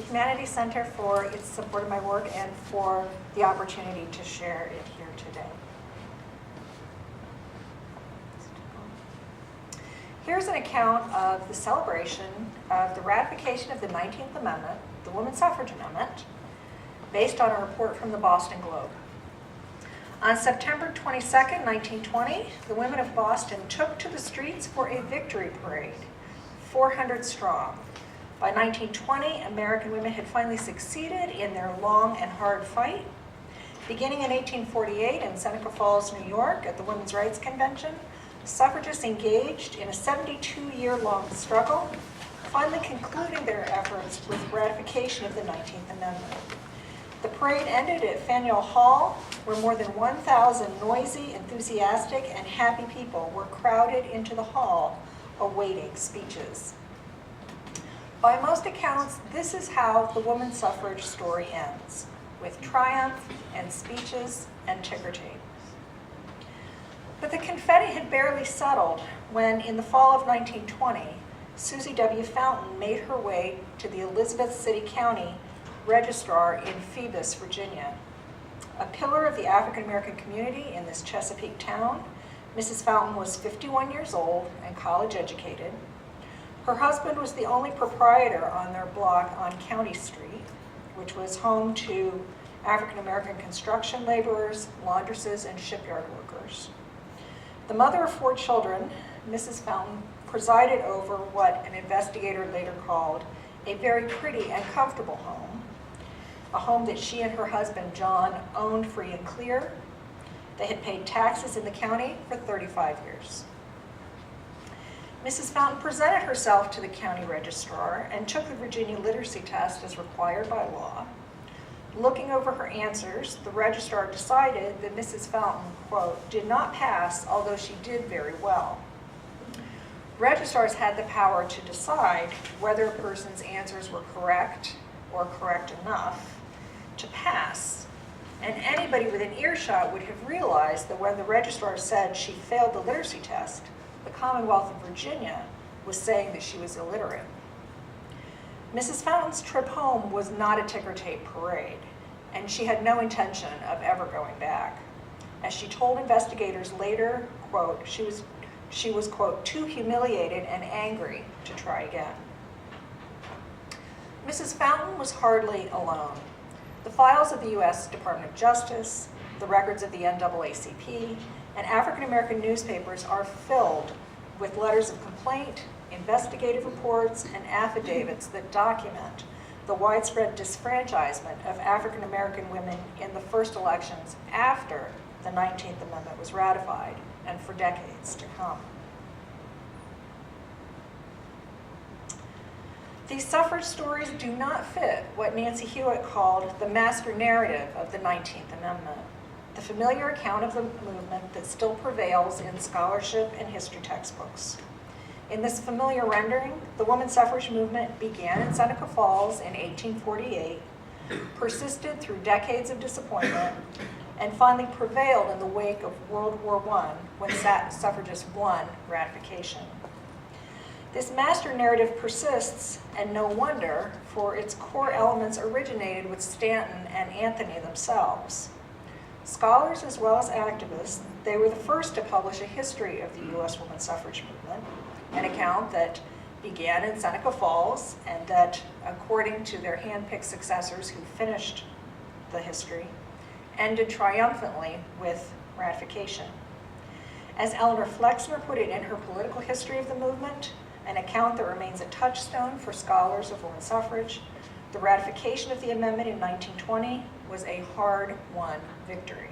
Humanities Center for its support of my work and for the opportunity to share it here today. Here's an account of the celebration of the ratification of the 19th Amendment, the Women's Suffrage Amendment, based on a report from the Boston Globe. On September 22nd, 1920, the women of Boston took to the streets for a victory parade, 400 strong. By 1920, American women had finally succeeded in their long and hard fight. Beginning in 1848 in Seneca Falls, New York, at the Women's Rights Convention, suffragists engaged in a 72-year-long struggle, finally concluding their efforts with ratification of the 19th Amendment. The parade ended at Faneuil Hall, where more than 1,000 noisy, enthusiastic, and happy people were crowded into the hall awaiting speeches. By most accounts, this is how the women's suffrage story ends, with triumph and speeches and ticker tape. But the confetti had barely settled when, in the fall of 1920, Susie W. Fountain made her way to the Elizabeth City County Registrar in Phoebus, Virginia. A pillar of the African-American community in this Chesapeake town, Mrs. Fountain was 51 years old and college educated. Her husband was the only proprietor on their block on County Street, which was home to African-American construction laborers, laundresses, and shipyard workers. The mother of 4 children, Mrs. Fountain presided over what an investigator later called a very pretty and comfortable home, a home that she and her husband, John, owned free and clear. They had paid taxes in the county for 35 years. Mrs. Fountain presented herself to the county registrar and took the Virginia literacy test as required by law. Looking over her answers, the registrar decided that Mrs. Fountain, quote, did not pass, although she did very well. Registrars had the power to decide whether a person's answers were correct or correct enough to pass. And anybody within earshot would have realized that when the registrar said she failed the literacy test, the Commonwealth of Virginia was saying that she was illiterate. Mrs. Fountain's trip home was not a ticker tape parade, and she had no intention of ever going back. As she told investigators later, quote, she was, quote, too humiliated and angry to try again. Mrs. Fountain was hardly alone. The files of the U.S. Department of Justice, the records of the NAACP, and African-American newspapers are filled with letters of complaint, investigative reports, and affidavits that document the widespread disfranchisement of African-American women in the first elections after the 19th Amendment was ratified, and for decades to come. These suffrage stories do not fit what Nancy Hewitt called the master narrative of the 19th Amendment, the familiar account of the movement that still prevails in scholarship and history textbooks. In this familiar rendering, the women's suffrage movement began in Seneca Falls in 1848, persisted through decades of disappointment, and finally prevailed in the wake of World War I when suffragists won ratification. This master narrative persists, and no wonder, for its core elements originated with Stanton and Anthony themselves. Scholars as well as activists, they were the first to publish a history of the U.S. women's suffrage movement, an account that began in Seneca Falls and that, according to their hand-picked successors who finished the history, ended triumphantly with ratification. As Eleanor Flexner put it in her political history of the movement, an account that remains a touchstone for scholars of women's suffrage, the ratification of the amendment in 1920 was a hard-won victory.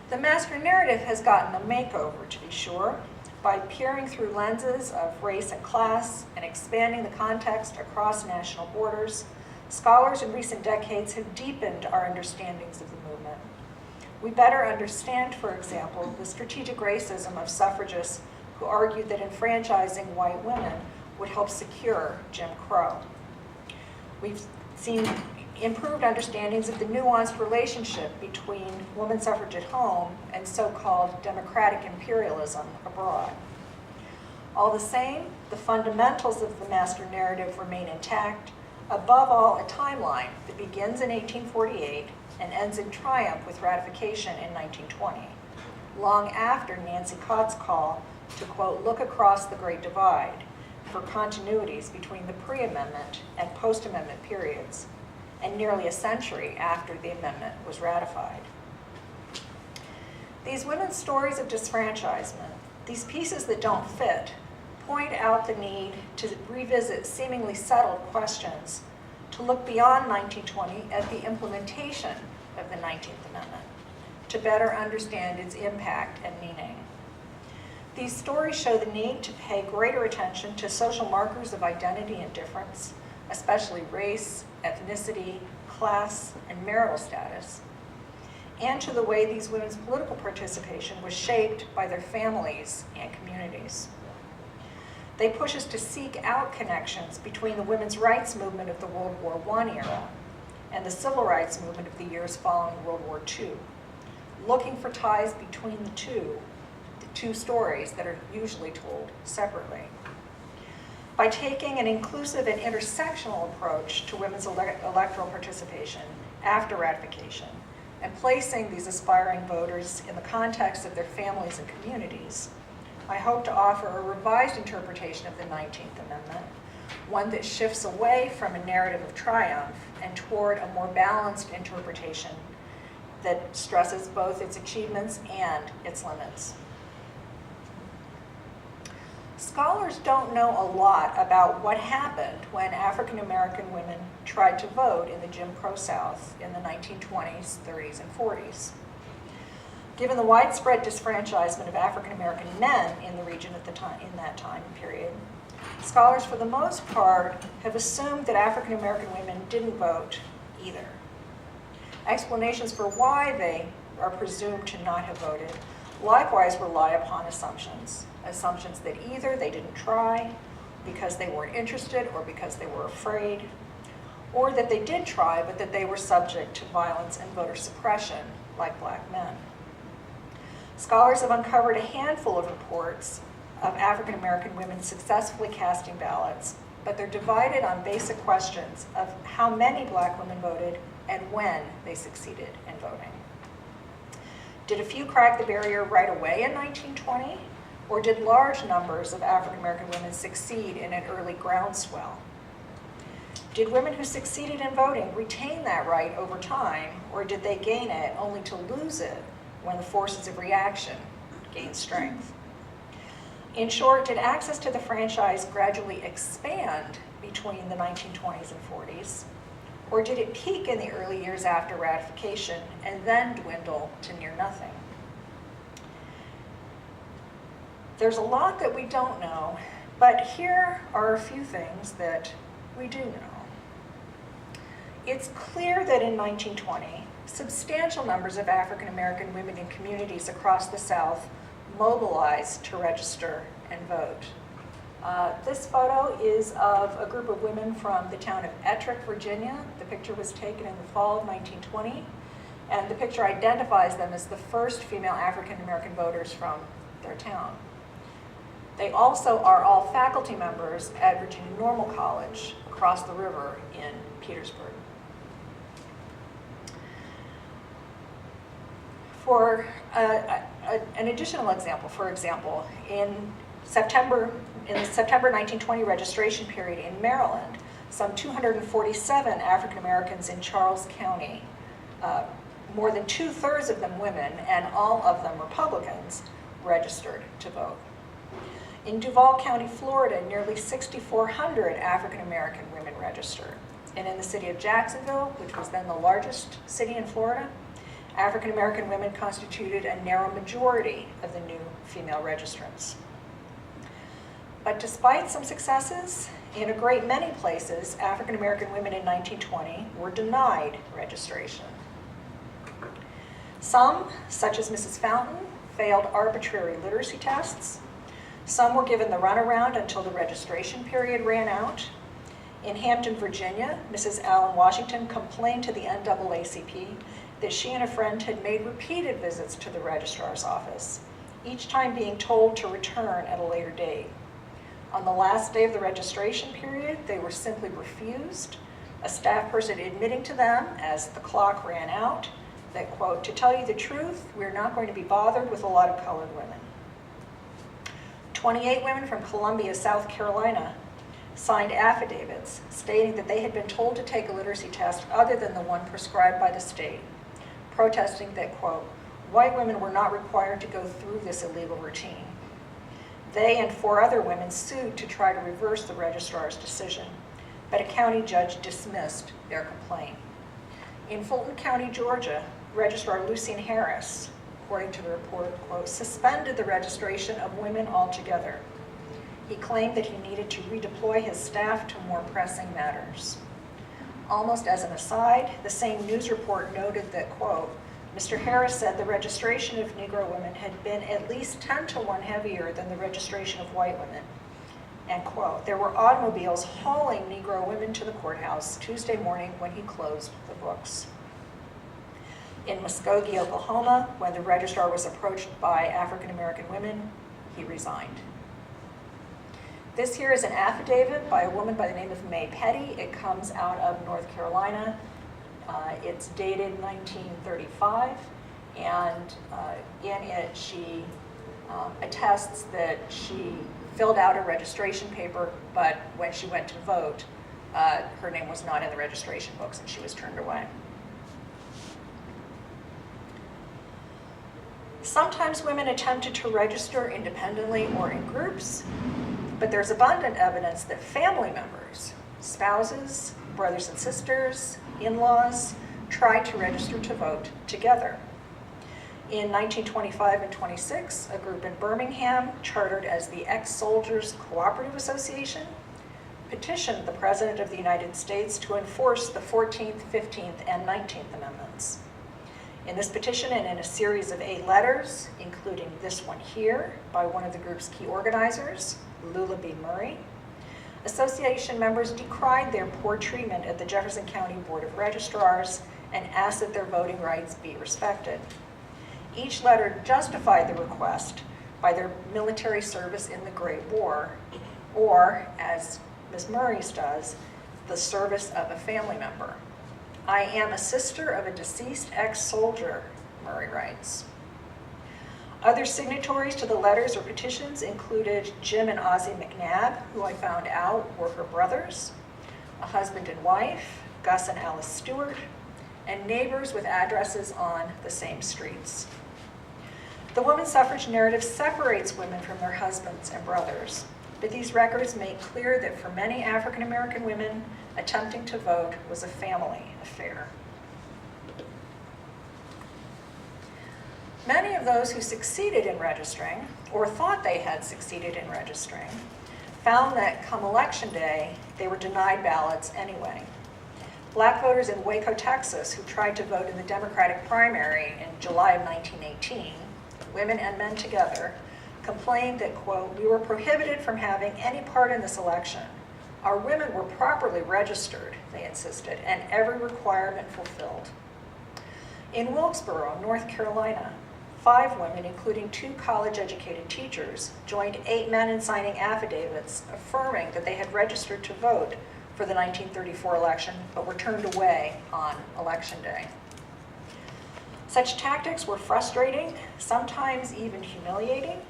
The master narrative has gotten a makeover, to be sure, by peering through lenses of race and class and expanding the context across national borders. Scholars in recent decades have deepened our understandings of the movement. We better understand, for example, the strategic racism of suffragists who argued that enfranchising white women would help secure Jim Crow. We've seen improved understandings of the nuanced relationship between women's suffrage at home and so-called democratic imperialism abroad. All the same, the fundamentals of the master narrative remain intact, above all a timeline that begins in 1848 and ends in triumph with ratification in 1920, long after Nancy Cott's call to, quote, look across the Great Divide for continuities between the pre-amendment and post-amendment periods, and nearly a century after the amendment was ratified. These women's stories of disfranchisement, these pieces that don't fit, point out the need to revisit seemingly settled questions, to look beyond 1920 at the implementation of the 19th Amendment, to better understand its impact and meaning. These stories show the need to pay greater attention to social markers of identity and difference, especially race, ethnicity, class, and marital status, and to the way these women's political participation was shaped by their families and communities. They push us to seek out connections between the women's rights movement of the World War I era and the civil rights movement of the years following World War II, looking for ties between the two stories that are usually told separately. By taking an inclusive and intersectional approach to women's electoral participation after ratification, and placing these aspiring voters in the context of their families and communities, I hope to offer a revised interpretation of the 19th Amendment, one that shifts away from a narrative of triumph and toward a more balanced interpretation that stresses both its achievements and its limits. Scholars don't know a lot about what happened when African American women tried to vote in the Jim Crow South in the 1920s, 30s, and 40s. Given the widespread disfranchisement of African American men in the region at the time, in that time period, scholars for the most part have assumed that African American women didn't vote either. Explanations for why they are presumed to not have voted likewise rely upon assumptions that either they didn't try because they weren't interested or because they were afraid, or that they did try but that they were subject to violence and voter suppression like black men. Scholars have uncovered a handful of reports of African American women successfully casting ballots, but they're divided on basic questions of how many black women voted and when they succeeded in voting. Did a few crack the barrier right away in 1920? Or did large numbers of African American women succeed in an early groundswell? Did women who succeeded in voting retain that right over time, or did they gain it only to lose it when the forces of reaction gained strength? In short, did access to the franchise gradually expand between the 1920s and 40s? Or did it peak in the early years after ratification and then dwindle to near nothing? There's a lot that we don't know, but here are a few things that we do know. It's clear that in 1920, substantial numbers of African American women in communities across the South mobilized to register and vote. This photo is of a group of women from the town of Ettrick, Virginia. The picture was taken in the fall of 1920, and the picture identifies them as the first female African American voters from their town. They also are all faculty members at Virginia Normal College across the river in Petersburg. For an additional example, for example, in the September 1920 registration period in Maryland, some 247 African Americans in Charles County, more than 2/3 of them women and all of them Republicans, registered to vote. In Duval County, Florida, nearly 6,400 African American women registered. And in the city of Jacksonville, which was then the largest city in Florida, African American women constituted a narrow majority of the new female registrants. But despite some successes, in a great many places, African American women in 1920 were denied registration. Some, such as Mrs. Fountain, failed arbitrary literacy tests. Some were given the runaround until the registration period ran out. In Hampton, Virginia, Mrs. Allen Washington complained to the NAACP that she and a friend had made repeated visits to the registrar's office, each time being told to return at a later date. On the last day of the registration period, they were simply refused, a staff person admitting to them as the clock ran out that, quote, "To tell you the truth, we're not going to be bothered with a lot of colored women." 28 women from Columbia, South Carolina, signed affidavits stating that they had been told to take a literacy test other than the one prescribed by the state, protesting that, quote, "White women were not required to go through this illegal routine." They and 4 other women sued to try to reverse the registrar's decision, but a county judge dismissed their complaint. In Fulton County, Georgia, Registrar Lucien Harris, according to the report, quote, "suspended the registration of women altogether." He claimed that he needed to redeploy his staff to more pressing matters. Almost as an aside, the same news report noted that, quote, "Mr. Harris said the registration of Negro women had been at least 10 to 1 heavier than the registration of white women." And, quote, "There were automobiles hauling Negro women to the courthouse Tuesday morning when he closed the books." In Muskogee, Oklahoma, when the registrar was approached by African American women, he resigned. This here is an affidavit by a woman by the name of May Petty. It comes out of North Carolina. It's dated 1935, and in it she attests that she filled out a registration paper, but when she went to vote, her name was not in the registration books and she was turned away. Sometimes women attempted to register independently or in groups, but there's abundant evidence that family members, spouses, brothers and sisters, in-laws, tried to register to vote together. In 1925 and 26, a group in Birmingham, chartered as the Ex-Soldiers Cooperative Association, petitioned the President of the United States to enforce the 14th, 15th, and 19th Amendments. In this petition and in a series of 8 letters, including this one here by one of the group's key organizers, Lula B. Murray, association members decried their poor treatment at the Jefferson County Board of Registrars and asked that their voting rights be respected. Each letter justified the request by their military service in the Great War, or, as Ms. Murray's does, the service of a family member. "I am a sister of a deceased ex-soldier," Murray writes. Other signatories to the letters or petitions included Jim and Ozzie McNabb, who I found out were her brothers, a husband and wife, Gus and Alice Stewart, and neighbors with addresses on the same streets. The women's suffrage narrative separates women from their husbands and brothers, but these records make clear that for many African American women, attempting to vote was a family affair. Many of those who succeeded in registering, or thought they had succeeded in registering, found that come election day, they were denied ballots anyway. Black voters in Waco, Texas, who tried to vote in the Democratic primary in July of 1918, women and men together, complained that, quote, "We were prohibited from having any part in this election. Our women were properly registered," they insisted, "and every requirement fulfilled." In Wilkesboro, North Carolina, 5 women, including 2 college-educated teachers, joined 8 men in signing affidavits affirming that they had registered to vote for the 1934 election, but were turned away on election day. Such tactics were frustrating, sometimes even humiliating,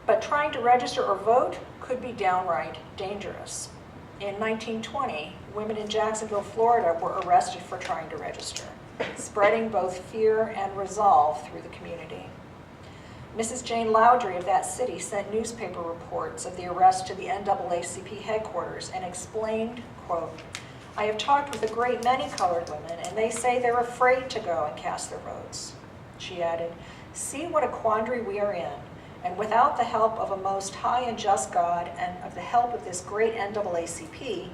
but trying to register or vote could be downright dangerous. In 1920, women in Jacksonville, Florida were arrested for trying to register, spreading both fear and resolve through the community. Mrs. Jane Loudry of that city sent newspaper reports of the arrest to the NAACP headquarters and explained, quote, "I have talked with a great many colored women, and they say they're afraid to go and cast their votes." She added, "See what a quandary we are in, and without the help of a most high and just God and of the help of this great NAACP,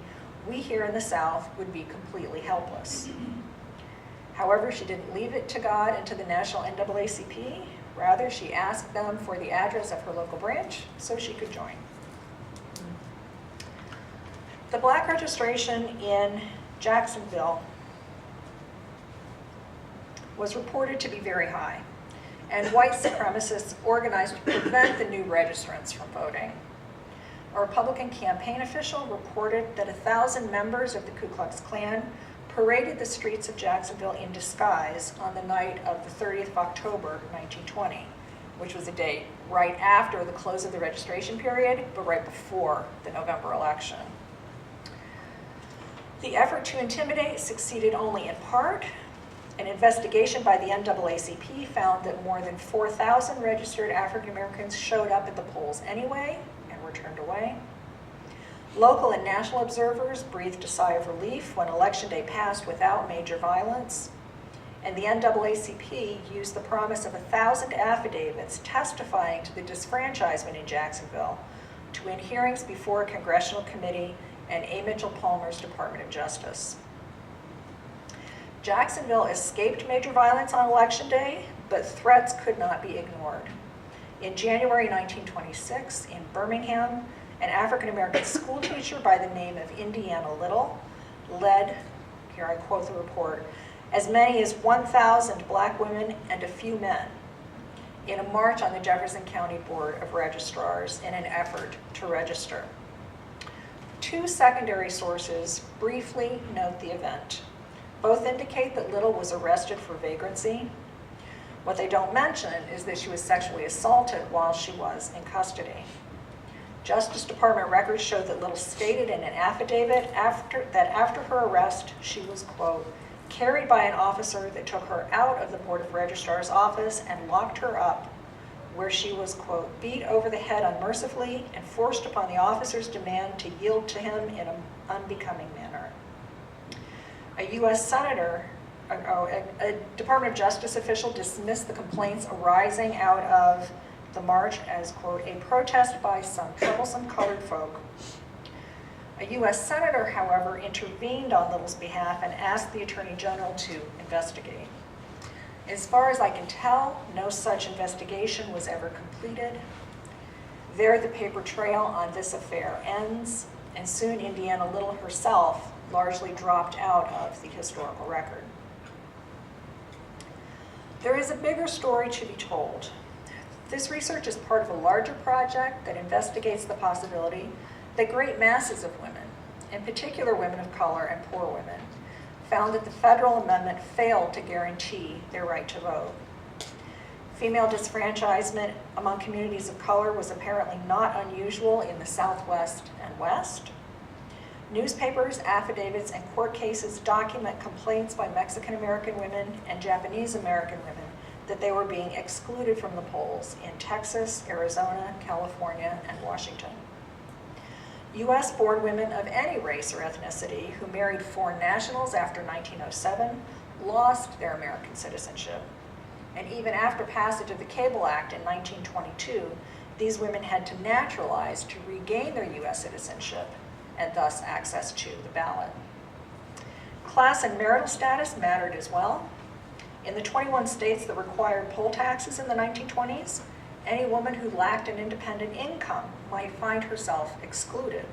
we here in the South would be completely helpless." However, she didn't leave it to God and to the National NAACP. Rather, she asked them for the address of her local branch so she could join. The black registration in Jacksonville was reported to be very high, and white supremacists organized to prevent the new registrants from voting. a Republican campaign official reported that 1,000 members of the Ku Klux Klan paraded the streets of Jacksonville in disguise on the night of the 30th of October, 1920, which was a date right after the close of the registration period, but right before the November election. The effort to intimidate succeeded only in part. An investigation by the NAACP found that more than 4,000 registered African Americans showed up at the polls anyway and were turned away. Local and national observers breathed a sigh of relief when Election Day passed without major violence. And the NAACP used the promise of 1,000 affidavits testifying to the disfranchisement in Jacksonville to win hearings before a congressional committee and A. Mitchell Palmer's Department of Justice. Jacksonville escaped major violence on Election Day, but threats could not be ignored. In January 1926, in Birmingham, an African-American school teacher by the name of Indiana Little led, here I quote the report, as many as 1,000 black women and a few men in a march on the Jefferson County Board of Registrars in an effort to register. Two secondary sources briefly note the event. Both indicate that Little was arrested for vagrancy. What they don't mention is that she was sexually assaulted while she was in custody. Justice Department records show that Little stated in an affidavit that after her arrest, she was, quote, carried by an officer that took her out of the Board of Registrar's office and locked her up, where she was, quote, beat over the head unmercifully and forced upon the officer's demand to yield to him in an unbecoming manner. A U.S. Senator, a Department of Justice official dismissed the complaints arising out of the march as, quote, a protest by some troublesome colored folk. A U.S. Senator, however, intervened on Little's behalf and asked the Attorney General to investigate. As far as I can tell, no such investigation was ever completed. There, the paper trail on this affair ends, and soon Indiana Little herself largely dropped out of the historical record. There is a bigger story to be told. This research is part of a larger project that investigates the possibility that great masses of women, in particular women of color and poor women, found that the federal amendment failed to guarantee their right to vote. Female disfranchisement among communities of color was apparently not unusual in the Southwest and West. Newspapers, affidavits, and court cases document complaints by Mexican American women and Japanese American women that they were being excluded from the polls in Texas, Arizona, California, and Washington. U.S.-born women of any race or ethnicity who married foreign nationals after 1907 lost their American citizenship. And even after passage of the Cable Act in 1922, these women had to naturalize to regain their U.S. citizenship and thus access to the ballot. Class and marital status mattered as well. In the 21 states that required poll taxes in the 1920s, any woman who lacked an independent income might find herself excluded.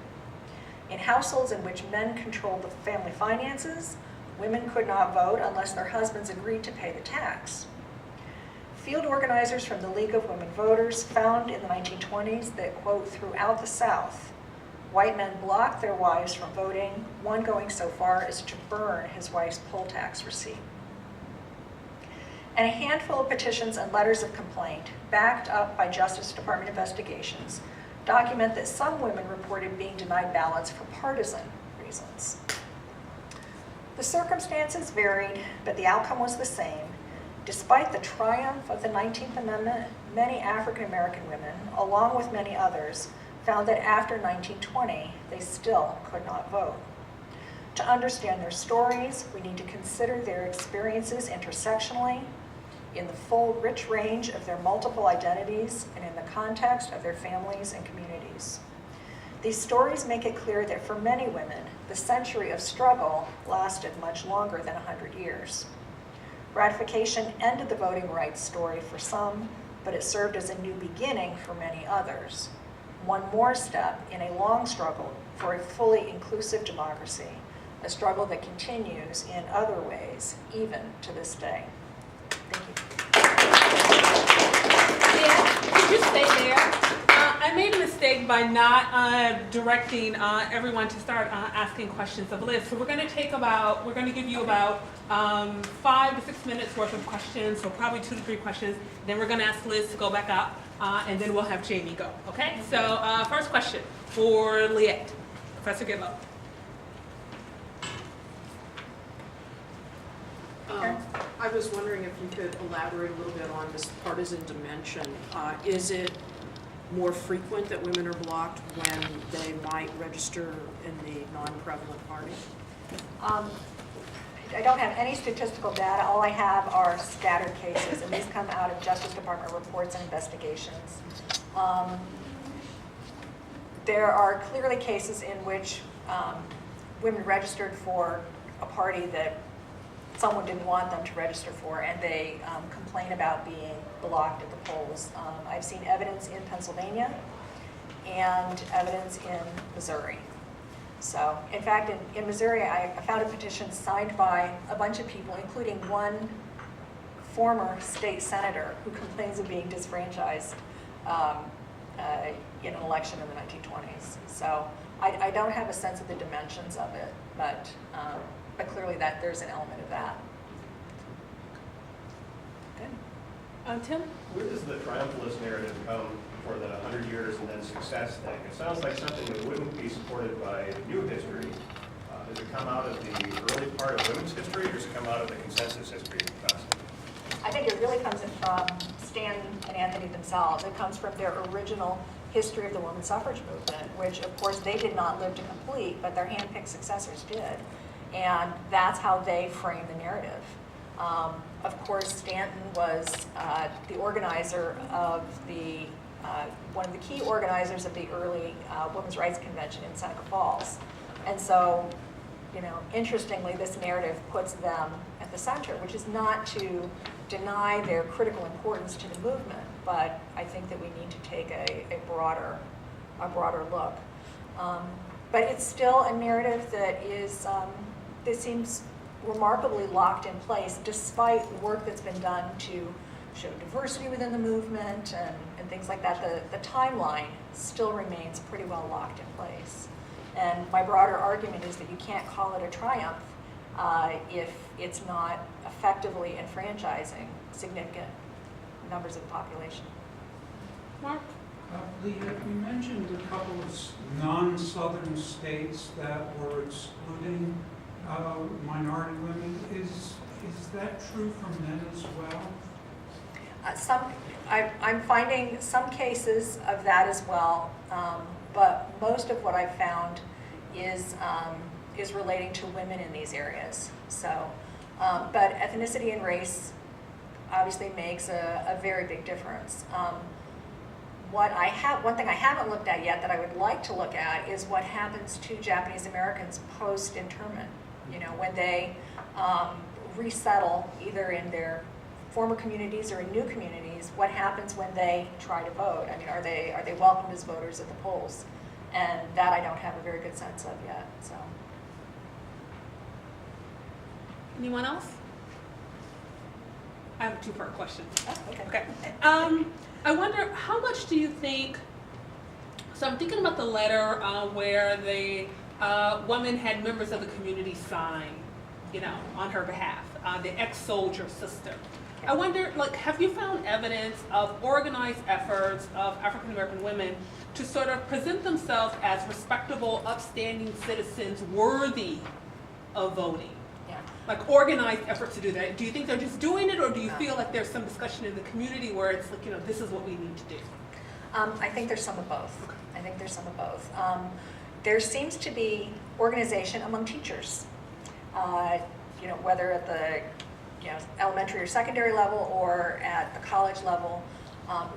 In households in which men controlled the family finances, women could not vote unless their husbands agreed to pay the tax. Field organizers from the League of Women Voters found in the 1920s that, quote, throughout the South, white men blocked their wives from voting, one going so far as to burn his wife's poll tax receipt. And a handful of petitions and letters of complaint, backed up by Justice Department investigations, document that some women reported being denied ballots for partisan reasons. The circumstances varied, but the outcome was the same. Despite the triumph of the 19th Amendment, many African American women, along with many others, found that after 1920, they still could not vote. To understand their stories, we need to consider their experiences intersectionally, in the full, rich range of their multiple identities, and in the context of their families and communities. These stories make it clear that for many women, the century of struggle lasted much longer than 100 years. Ratification ended the voting rights story for some, but it served as a new beginning for many others. One more step in a long struggle for a fully inclusive democracy, a struggle that continues in other ways, even to this day. Thank you. Yeah, could you stay there? I made a mistake by not directing everyone to start asking questions of Liz. So we're going to give you about 5 to 6 minutes worth of questions, so probably 2 to 3 questions. Then we're going to ask Liz to go back up, and then we'll have Jamie go. Okay? So first question for Liette, Professor Gidlow. I was wondering if you could elaborate a little bit on this partisan dimension. Is it more frequent that women are blocked when they might register in the non-prevalent party? I don't have any statistical data. All I have are scattered cases, and these come out of Justice Department reports and investigations. There are clearly cases in which women registered for a party that someone didn't want them to register for, and they complain about being blocked at the polls. I've seen evidence in Pennsylvania and evidence in Missouri. So, in fact, in Missouri, I found a petition signed by a bunch of people, including one former state senator who complains of being disfranchised in an election in the 1920s. So, I don't have a sense of the dimensions of it, but clearly that there's an element of that. Good. Tim? Where does the triumphalist narrative come for the 100 years and then success thing? It sounds like something that wouldn't be supported by new history. Does it come out of the early part of women's history, or does it come out of the consensus history of the past? I think it really comes from Stan and Anthony themselves. It comes from their original history of the women's suffrage movement, which of course they did not live to complete, but their hand-picked successors did. And that's how they frame the narrative. Of course, Stanton was the organizer of one of the key organizers of the early Women's Rights Convention in Seneca Falls. And so, interestingly, this narrative puts them at the center, which is not to deny their critical importance to the movement, but I think that we need to take a broader look. But it's still a narrative that seems remarkably locked in place, despite work that's been done to show diversity within the movement and things like that. The timeline still remains pretty well locked in place. And my broader argument is that you can't call it a triumph if it's not effectively enfranchising significant numbers of the population. Mark? Liette, you mentioned a couple of non-southern states that were excluding minority women. Is that true for men as well? I'm finding some cases of that as well, but most of what I've found is relating to women in these areas. So, but ethnicity and race obviously makes a very big difference. One thing I haven't looked at yet that I would like to look at is what happens to Japanese Americans post-internment. When they resettle either in their former communities or in new communities, what happens when they try to vote? I mean, are they welcomed as voters at the polls? And that I don't have a very good sense of yet. So. Anyone else? I have a two-part question. Oh, okay. Okay. I wonder, how much do you think, so I'm thinking about the letter where the woman had members of the community sign, on her behalf, the ex-soldier sister. I wonder, have you found evidence of organized efforts of African American women to sort of present themselves as respectable, upstanding citizens worthy of voting? Yeah. Like organized efforts to do that. Do you think they're just doing it, or do you feel like there's some discussion in the community where it's like, this is what we need to do? I think there's some of both. I think there's some of both. There seems to be organization among teachers, whether at the elementary or secondary level or at the college level,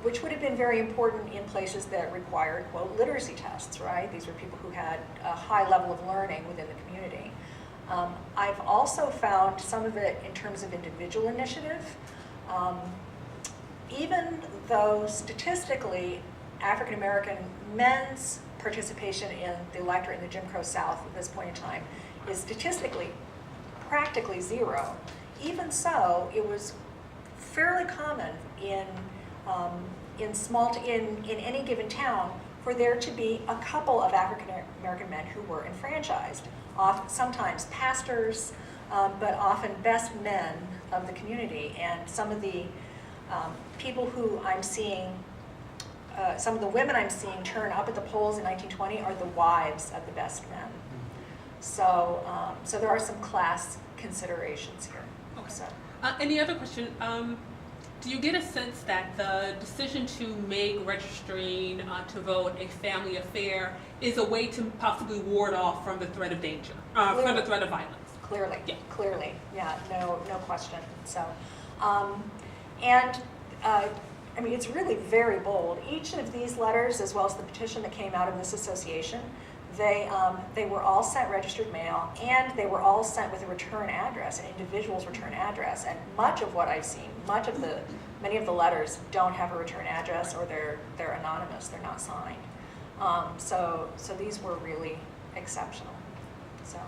which would have been very important in places that required, quote, literacy tests, right? These were people who had a high level of learning within the community. I've also found some of it in terms of individual initiative. Even though statistically African American men's participation in the electorate in the Jim Crow South at this point in time is statistically practically zero. Even so, it was fairly common in in any given town for there to be a couple of African American men who were enfranchised, sometimes pastors, but often best men of the community. And some of the people who I'm seeing, some of the women I'm seeing turn up at the polls in 1920 are the wives of the best men. So, so there are some class considerations here. Okay. So. Any other question? Do you get a sense that the decision to make registering to vote a family affair is a way to possibly ward off from the threat of danger, from the threat of violence? Clearly, Yeah. clearly, yeah, no question. So, I mean, it's really very bold. Each of these letters, as well as the petition that came out of this association, they were all sent registered mail, and they were all sent with a return address, an individual's return address. And much of what I've seen, many of the letters don't have a return address, or they're anonymous, they're not signed. So these were really exceptional. So,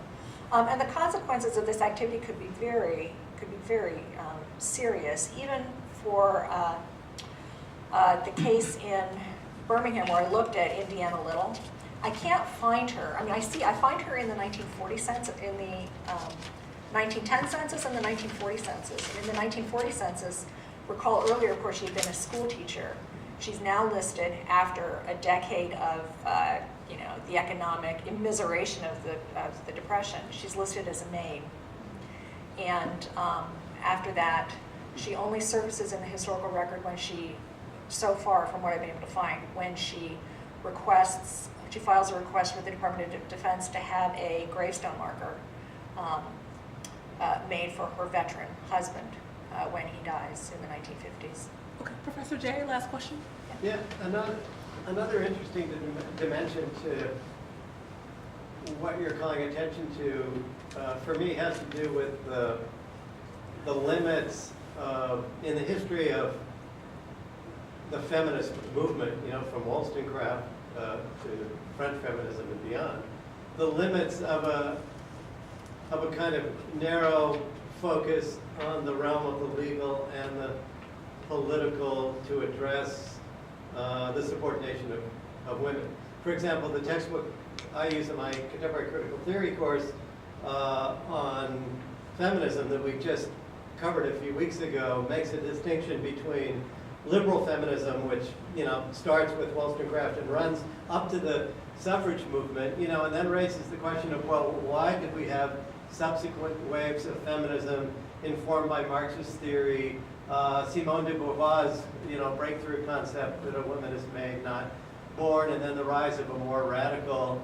and the consequences of this activity could be very serious, even for the case in Birmingham where I looked at Indiana Little. I can't find her. I mean, I find her in the 1940 census, in the 1910 census and the 1940 census. And in the 1940 census, recall earlier, of course, she had been a school teacher. She's now listed after a decade of, the economic immiseration of the Depression. She's listed as a maid. And after that, she only surfaces in the historical record when she, so far from what I've been able to find, when she files a request with the Department of Defense to have a gravestone marker made for her veteran husband when he dies in the 1950s. Okay, Professor Jay, last question. Yeah, another interesting dimension to what you're calling attention to, for me, has to do with the limits in the history of the feminist movement, from Wollstonecraft to French feminism and beyond, the limits of a kind of narrow focus on the realm of the legal and the political to address the subordination of women. For example, the textbook I use in my contemporary critical theory course on feminism that we just covered a few weeks ago makes a distinction between liberal feminism, which starts with Wollstonecraft and runs up to the suffrage movement, and then raises the question of, well, why did we have subsequent waves of feminism informed by Marxist theory, Simone de Beauvoir's breakthrough concept that a woman is made, not born, and then the rise of a more radical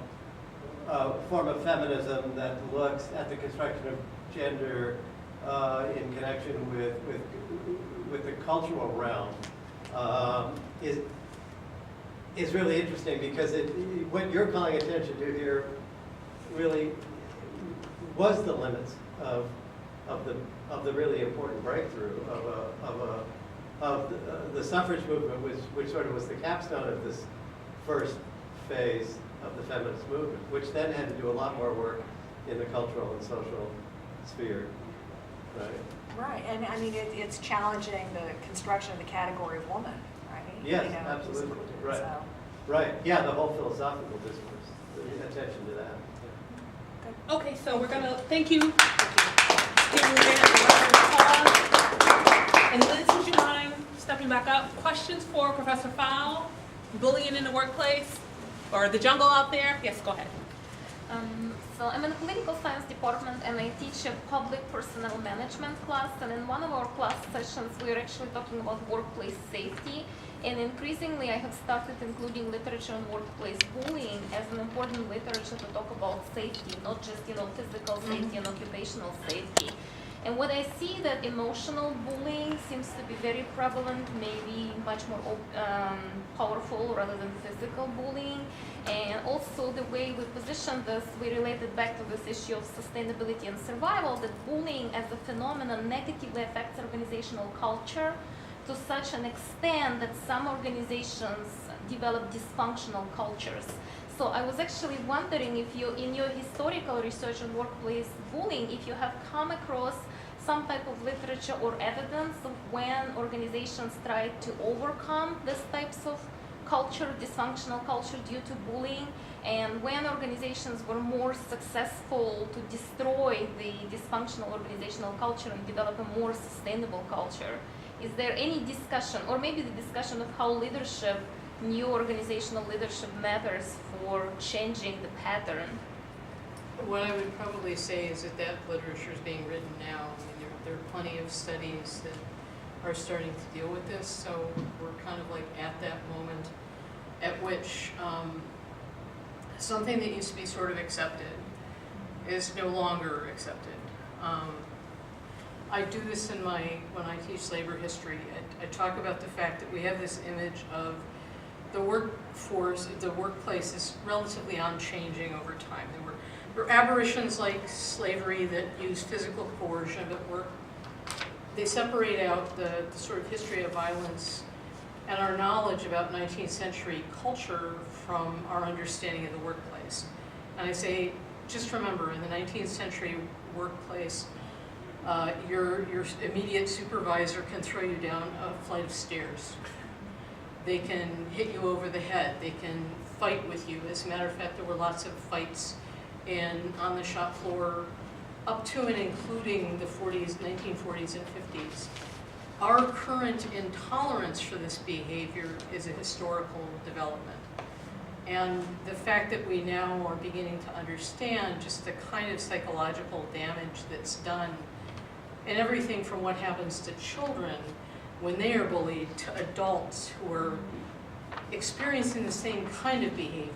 form of feminism that looks at the construction of gender in connection with the cultural realm is really interesting, because what you're calling attention to here really was the limits of the really important breakthrough of the suffrage movement, which sort of was the capstone of this first phase of the feminist movement, which then had to do a lot more work in the cultural and social sphere, right? Right, and I mean, it's challenging the construction of the category of woman, right? Yes, absolutely, right. So. Right, yeah, the whole philosophical discourse, the attention to that. Yeah. Okay, so we're going to thank you. Give you again a round of applause. And Liz, would you mind stepping back up? Questions for Professor Fowl? Bullying in the workplace? Or the jungle out there? Yes, go ahead. So I'm in the political science department, and I teach a public personnel management class, and in one of our class sessions we are actually talking about workplace safety, and increasingly I have started including literature on workplace bullying as an important literature to talk about safety, not just physical safety and occupational safety. And what I see that emotional bullying seems to be very prevalent, maybe much more powerful rather than physical bullying. And also the way we position this, we related back to this issue of sustainability and survival, that bullying as a phenomenon negatively affects organizational culture to such an extent that some organizations develop dysfunctional cultures. So I was actually wondering if you, in your historical research on workplace bullying, if you have come across some type of literature or evidence of when organizations tried to overcome these types of culture, dysfunctional culture due to bullying, and when organizations were more successful to destroy the dysfunctional organizational culture and develop a more sustainable culture? Is there any discussion, or maybe the discussion of how leadership, new organizational leadership matters for changing the pattern? What I would probably say is that literature is being written now. I mean, there are plenty of studies that are starting to deal with this, so we're kind of like at that moment at which something that used to be sort of accepted is no longer accepted. I do this when I teach labor history. I talk about the fact that we have this image of the workforce, the workplace is relatively unchanging over time. There were aberrations like slavery that use physical coercion at work. They separate out the sort of history of violence and our knowledge about 19th century culture from our understanding of the workplace. And I say, just remember, in the 19th century workplace, your immediate supervisor can throw you down a flight of stairs. They can hit you over the head. They can fight with you. As a matter of fact, there were lots of fights on the shop floor up to and including the 1940s and 50s. Our current intolerance for this behavior is a historical development. And the fact that we now are beginning to understand just the kind of psychological damage that's done, and everything from what happens to children when they are bullied to adults who are experiencing the same kind of behavior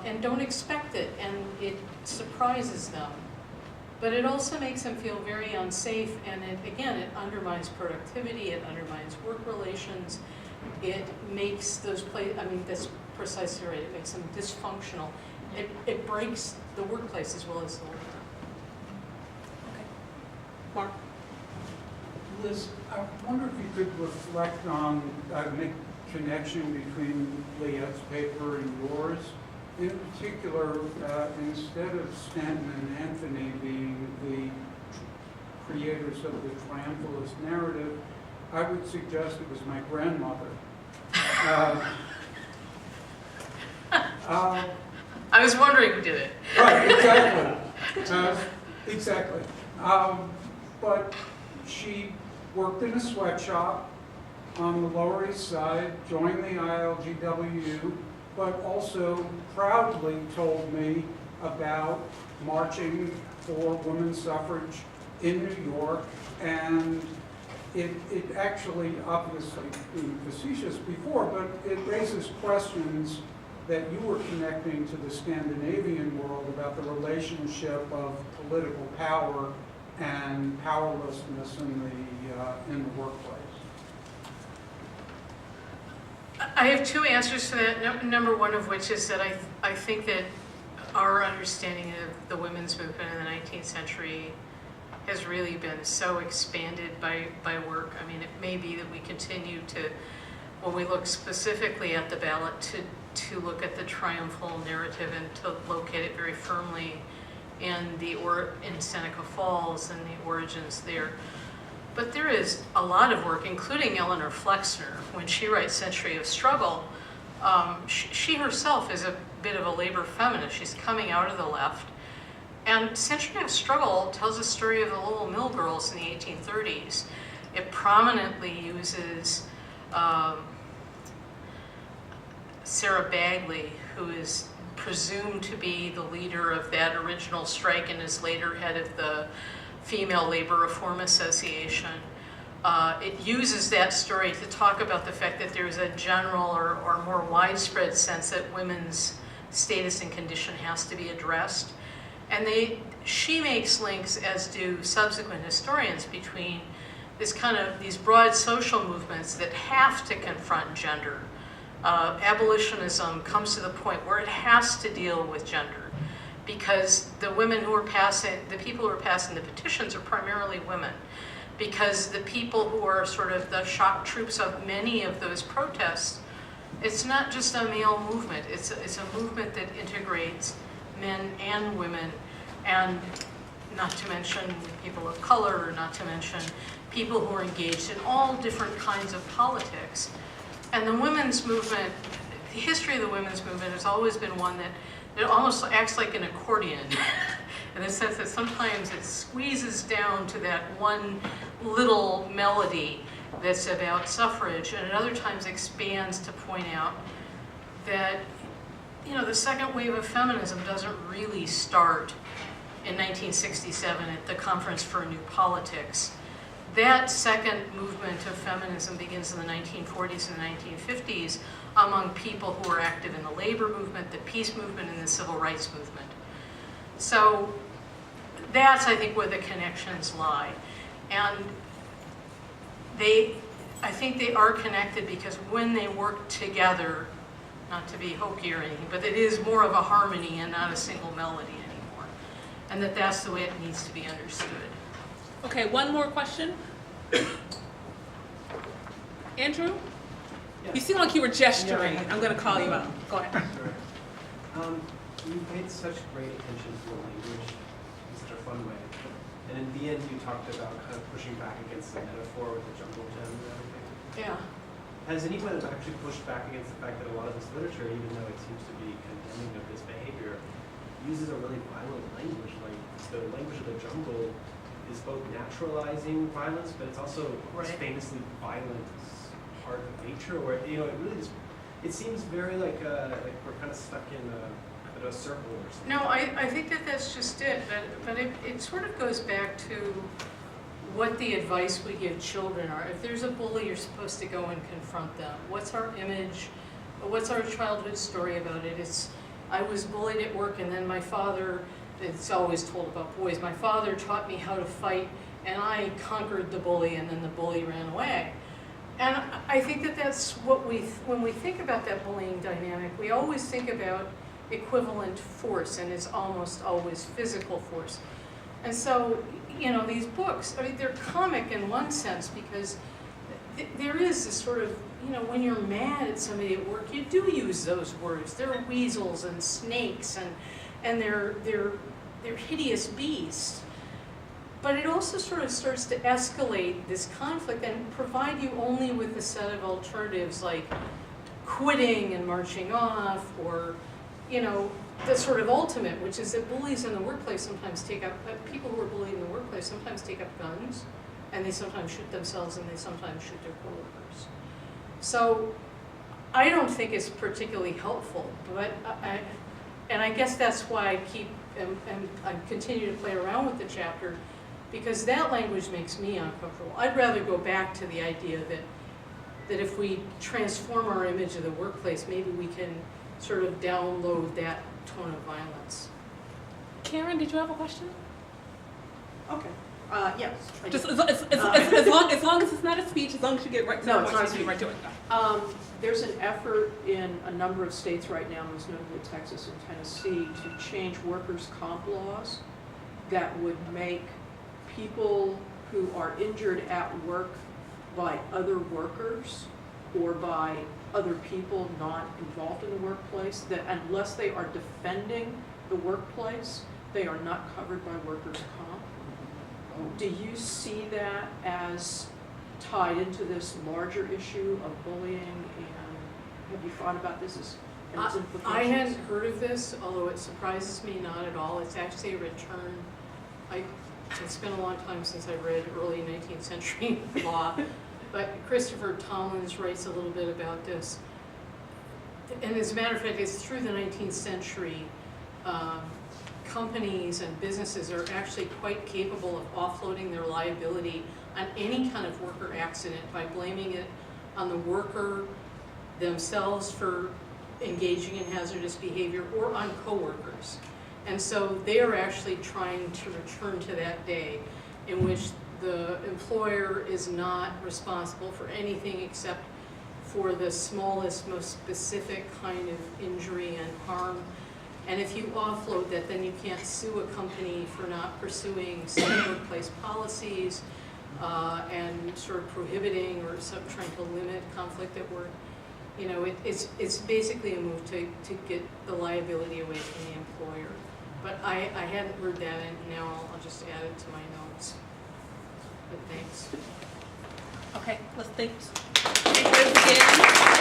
and don't expect it, and it surprises them. But it also makes them feel very unsafe, and it undermines productivity, it undermines work relations, it makes those that's precisely right, it makes them dysfunctional. It breaks the workplace as well as the work. Okay. Mark? Liz, I wonder if you could reflect on, make a connection between Liette's paper and yours. In particular, instead of Stanton and Anthony being the creators of the triumphalist narrative, I would suggest it was my grandmother. I was wondering who did it. Right, exactly. Exactly. But she worked in a sweatshop on the Lower East Side, joined the ILGW, but also proudly told me about marching for women's suffrage in New York, and it actually, obviously being facetious before, but it raises questions that you were connecting to the Scandinavian world about the relationship of political power and powerlessness in the workplace. I have two answers to that. Number one of which is that I think that our understanding of the women's movement in the 19th century has really been so expanded by work. I mean, it may be that we continue to, when we look specifically at the ballot, to look at the triumphal narrative and to locate it very firmly in Seneca Falls and the origins there. But there is a lot of work, including Eleanor Flexner, when she writes Century of Struggle. She herself is a bit of a labor feminist. She's coming out of the left. And Century of Struggle tells the story of the little mill girls in the 1830s. It prominently uses Sarah Bagley, who is presumed to be the leader of that original strike and is later head of the Female Labor Reform Association. It uses that story to talk about the fact that there's a general or more widespread sense that women's status and condition has to be addressed. And she makes links, as do subsequent historians, between these broad social movements that have to confront gender. Abolitionism comes to the point where it has to deal with gender, because the people who are passing the petitions are primarily women, because the people who are sort of the shock troops of many of those protests, it's not just a male movement, it's a movement that integrates men and women, and not to mention people of color, or not to mention people who are engaged in all different kinds of politics. And the women's movement, the history of the women's movement has always been one that it almost acts like an accordion in the sense that sometimes it squeezes down to that one little melody that's about suffrage, and at other times expands to point out that, you know, the second wave of feminism doesn't really start in 1967 at the Conference for New Politics. That second movement of feminism begins in the 1940s and the 1950s among people who are active in the labor movement, the peace movement, and the civil rights movement. So that's, I think, where the connections lie. And I think they are connected because when they work together, not to be hokey or anything, but it is more of a harmony and not a single melody anymore. And that's the way it needs to be understood. Okay, one more question. Andrew? You seem like you were gesturing. I'm going to call you out. Go ahead. Sure. You paid such great attention to the language in such a fun way. And in the end, you talked about kind of pushing back against the metaphor with the jungle gym and everything. Yeah. Has anyone actually pushed back against the fact that a lot of this literature, even though it seems to be condemning of this behavior, uses a really violent language? Like the language of the jungle is both naturalizing violence, but it's also this famously violent part of nature, where it really just it seems very like we're kind of stuck in a circle or something. No, I think that's just it, but it sort of goes back to what the advice we give children are. If there's a bully, you're supposed to go and confront them. What's our image? What's our childhood story about it? It's, I was bullied at work, and then my father, it's always told about boys, my father taught me how to fight, and I conquered the bully, and then the bully ran away. And I think that's what when we think about that bullying dynamic, we always think about equivalent force, and it's almost always physical force. And so, you know, these books, I mean, they're comic in one sense because there is this sort of, you know, when you're mad at somebody at work, you do use those words. They're weasels and snakes and they're hideous beasts. But it also sort of starts to escalate this conflict and provide you only with a set of alternatives like quitting and marching off, or, you know, the sort of ultimate, which is that bullies in the workplace sometimes take up, people who are bullied in the workplace sometimes take up guns, and they sometimes shoot themselves, and they sometimes shoot their coworkers. So I don't think it's particularly helpful, but I guess that's why I keep, and I continue to play around with the chapter, because that language makes me uncomfortable. I'd rather go back to the idea that if we transform our image of the workplace, maybe we can sort of download that tone of violence. Karen, did you have a question? Okay. Yes. I Just do. as long as it's not a speech, as long as you get right to No, the it's point, not a you get right to it. There's an effort in a number of states right now, most notably Texas and Tennessee, to change workers' comp laws that would make people who are injured at work by other workers or by other people not involved in the workplace, that unless they are defending the workplace, they are not covered by workers' comp. Do you see that as tied into this larger issue of bullying, and have you thought about this as its implications? I hadn't heard of this, although it surprises me not at all. It's actually a return. It's been a long time since I read early 19th century law, but Christopher Tomlins writes a little bit about this. And as a matter of fact, it's through the 19th century, companies and businesses are actually quite capable of offloading their liability on any kind of worker accident by blaming it on the worker themselves for engaging in hazardous behavior or on coworkers. And so they are actually trying to return to that day in which the employer is not responsible for anything except for the smallest, most specific kind of injury and harm. And if you offload that, then you can't sue a company for not pursuing safe workplace policies and sort of prohibiting or trying to limit conflict at work. You know, it's basically a move to get the liability away from the employer. But I hadn't heard that, and now I'll just add it to my notes. But thanks. Okay, let's thank you again.